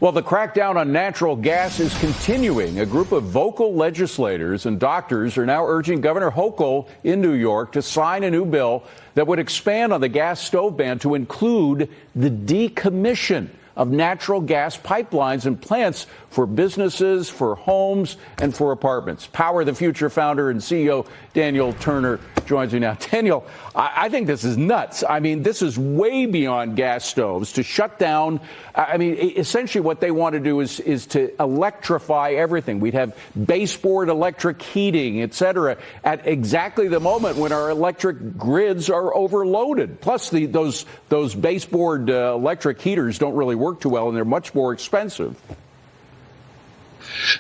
Well, the crackdown on natural gas is continuing. A group of vocal legislators and doctors are now urging Governor Hochul in New York to sign a new bill that would expand on the gas stove ban to include the decommission of natural gas pipelines and plants for businesses, for homes, and for apartments. Power the Future founder and CEO Daniel Turner joins me now. Daniel, I think this is nuts. I mean, this is way beyond gas stoves to shut down. I mean, essentially what they want to do is to electrify everything. We'd have baseboard electric heating, et cetera, at exactly the moment when our electric grids are overloaded. Plus, those baseboard electric heaters don't really work too well, and they're much more expensive.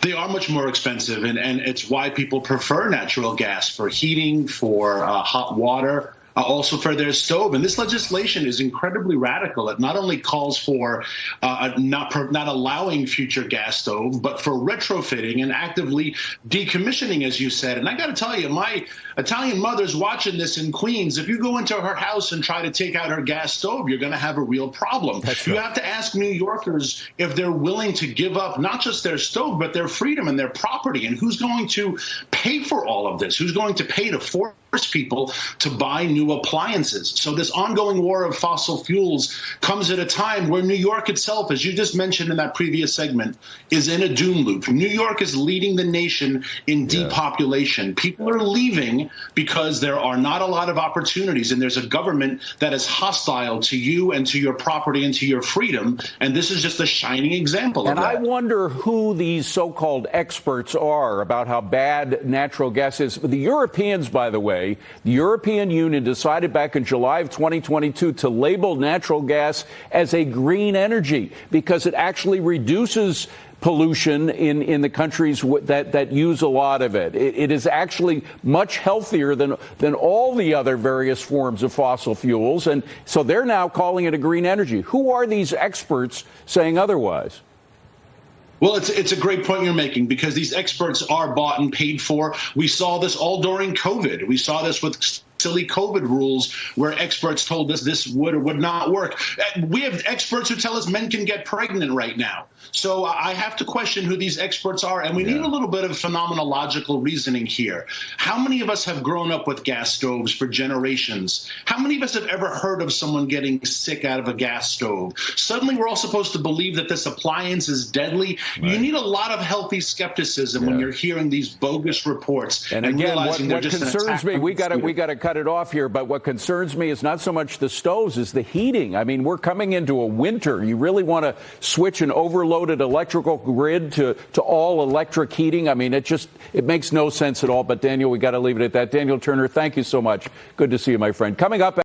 They are much more expensive, and it's why people prefer natural gas for heating, for hot water, also for their stove. And this legislation is incredibly radical. It not only calls for not allowing future gas stove, but for retrofitting and actively decommissioning, as you said. And I got to tell you, my Italian mother's watching this in Queens. If you go into her house and try to take out her gas stove, you're going to have a real problem. You have to ask New Yorkers if they're willing to give up not just their stove, but their freedom and their property. And who's going to pay for all of this? Who's going to pay to force people to buy new appliances? So this ongoing war of fossil fuels comes at a time where New York itself, as you just mentioned in that previous segment, is in a doom loop. New York is leading the nation in depopulation. People are leaving because there are not a lot of opportunities, and there's a government that is hostile to you and to your property and to your freedom. And this is just a shining example of that. And I wonder who these so-called experts are about how bad natural gas is. The Europeans, by the way, the European Union decided back in July of 2022 to label natural gas as a green energy because it actually reduces pollution in the countries that use a lot of it. It is actually much healthier than all the other various forms of fossil fuels. And so they're now calling it a green energy. Who are these experts saying otherwise? Well, it's a great point you're making, because these experts are bought and paid for. We saw this all during COVID. We saw this with silly COVID rules where experts told us this would or would not work. We have experts who tell us men can get pregnant right now. So I have to question who these experts are, and we need a little bit of phenomenological reasoning here. How many of us have grown up with gas stoves for generations? How many of us have ever heard of someone getting sick out of a gas stove? Suddenly we're all supposed to believe that this appliance is deadly. Right. You need a lot of healthy skepticism when you're hearing these bogus reports and again, realizing what they're just concerns me, we got to cut it off here, but what concerns me is not so much the stoves as the heating. I mean, we're coming into a winter. You really want to switch an overloaded electrical grid to all electric heating? I mean, it makes no sense at all. But Daniel, we got to leave it at that. Daniel Turner, thank you so much. Good to see you, my friend. Coming up